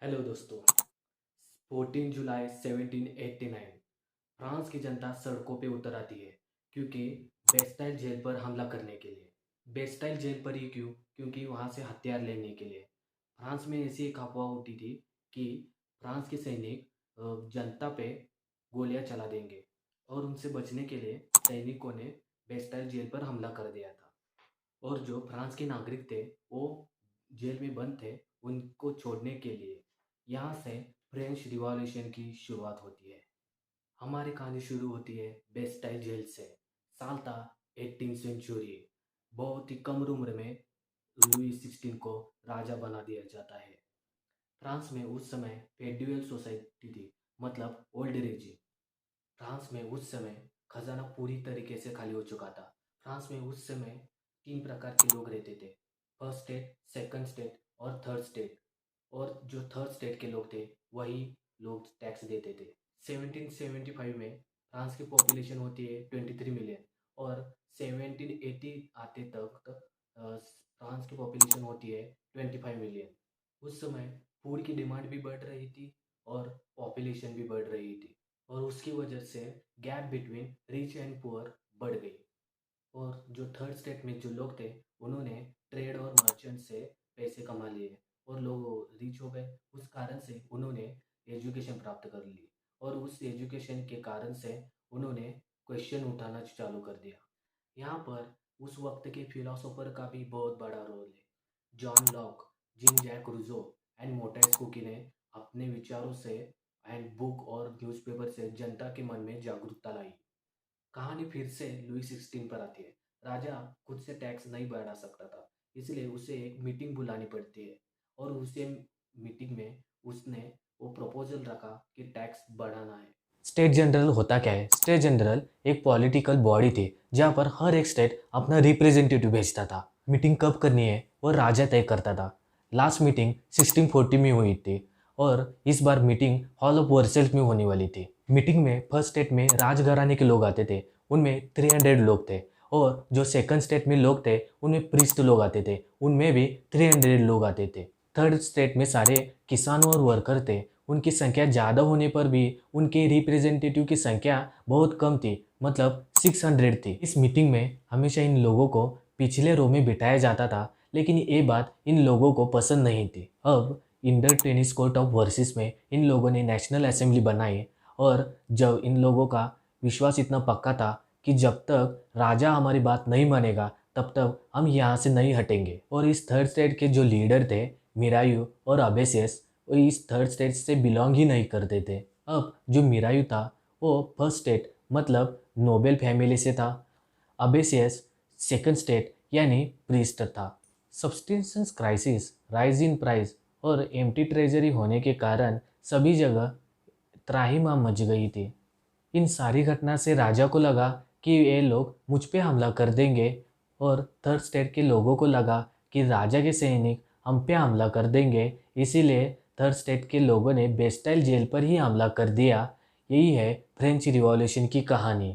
Hello दोस्तों। 14 जुलाई 1789 France की जनता सड़कों पे उतर आती है क्योंकि बेस्टाइल जेल पर हमला करने के लिए। बेस्टाइल जेल पर ही क्यों? क्योंकि वहाँ से हथियार लेने के लिए। फ्रांस में ऐसी एक अफवाह उठी थी कि फ्रांस के सैनिक जनता पे गोलियां चला देंगे और उनसे बचने के लिए सैनिकों ने बेस्टाइल जेल पर हमला कर दिया था। और जो फ्रांस के नागरिक थे वो जेल में बंद थे, उनको छोड़ने के लिए यहाँ से फ्रेंच रिवॉल्यूशन की शुरुआत होती है। हमारी कहानी शुरू होती है बेस्टाइल जेल से। साल था 18 सेंचुरी। बहुत ही कम उम्र में लुई 16 को राजा बना दिया जाता है। फ्रांस में उस समय फेड्यूअल सोसाइटी थी, मतलब ओल्ड रेजिम। फ्रांस में उस समय खजाना पूरी तरीके से खाली हो चुका था। फ्रांस में उस समय 3 प्रकार के लोग रहते थे: फर्स्ट स्टेट, सेकंड स्टेट और थर्ड स्टेट। और जो थर्ड स्टेट के लोग थे वही लोग टैक्स देते थे। 1775 में फ्रांस की पॉपुलेशन होती है 23 मिलियन और 1780 आते तक फ्रांस की पॉपुलेशन होती है 25 मिलियन। उस समय फूड की डिमांड भी बढ़ रही थी और पॉपुलेशन भी बढ़ रही थी, और उसकी वजह से gap between rich and poor बढ़ गई। और जो थर्ड स्टेट में जो लोग थे उन्होंने ट्रेड और मर्चेंट से पैसे कमा लिए और लोग रिच हो गए। उस कारण से उन्होंने एजुकेशन प्राप्त कर ली और उस एजुकेशन के कारण से उन्होंने क्वेश्चन उठाना चालू कर दिया। यहाँ पर उस वक्त के फिलोसोफर का भी बहुत बड़ा रोल है। John Locke, Jean Jacques Rousseau and Montesquieu ने अपने विचारों से एंड बुक और न्यूज़पेपर से जनता के मन में जागरूकता लाई। कहानी फिर से लुई 16 पर आती है। राजा खुद से टैक्स नहीं बढ़ा सकता था, इसलिए उसे एक मीटिंग बुलानी पड़ती है और उसे मीटिंग में उसने वो प्रपोजल रखा कि टैक्स बढ़ाना है। स्टेट जनरल होता क्या है? स्टेट जनरल एक पॉलिटिकल बॉडी थी जहाँ पर हर एक स्टेट अपना रिप्रेजेंटेटिव भेजता था। मीटिंग कब करनी है वो राजा तय करता था। लास्ट मीटिंग 1640 में हुई थी और इस बार मीटिंग हॉल ऑफ वर्सेल्स में होने वाली थी। मीटिंग में फर्स्ट स्टेट में राजघराने के लोग आते थे, उनमें 300 लोग थे। और जो सेकंड स्टेट में लोग थे उनमें प्रीस्ट लोग आते थे, उनमें भी 300 लोग आते थे। थर्ड स्टेट में सारे किसान और वर्कर थे, उनकी संख्या ज़्यादा होने पर भी उनके रिप्रेजेंटेटिव की संख्या बहुत कम थी, मतलब 600 थी। इस मीटिंग में हमेशा इन लोगों को पिछले रो में बिठाया जाता था, लेकिन ये बात इन लोगों को पसंद नहीं थी। अब इंडर टेनिस कोर्ट ऑफ वर्सेस में इन लोगों ने नेशनल असेंबली बनाई और जब इन लोगों का विश्वास इतना पक्का था कि जब तक राजा हमारी बात नहीं मानेगा तब तक हम यहाँ से नहीं हटेंगे। और इस थर्ड स्टेट के जो लीडर थे मिरायू और अबेसियस, वो इस थर्ड स्टेट से बिलोंग ही नहीं करते थे। अब जो मिरायू था वो फर्स्ट स्टेट मतलब नोबेल फैमिली से था। अबेसियस सेकंड स्टेट यानी प्रीस्ट था। Substance crisis, rise in price और एम्प्टी ट्रेजरी होने के कारण सभी जगह त्राहिमाम मच गई थी। इन सारी घटना से राजा को लगा कि ये लोग मुझ पे हमला कर देंगे और थर्ड स्टेट के लोगों को लगा कि राजा के सैनिक हम पे हमला कर देंगे, इसीलिए थर्ड स्टेट के लोगों ने बेस्टाइल जेल पर ही हमला कर दिया। यही है फ्रेंच रिवॉल्यूशन की कहानी।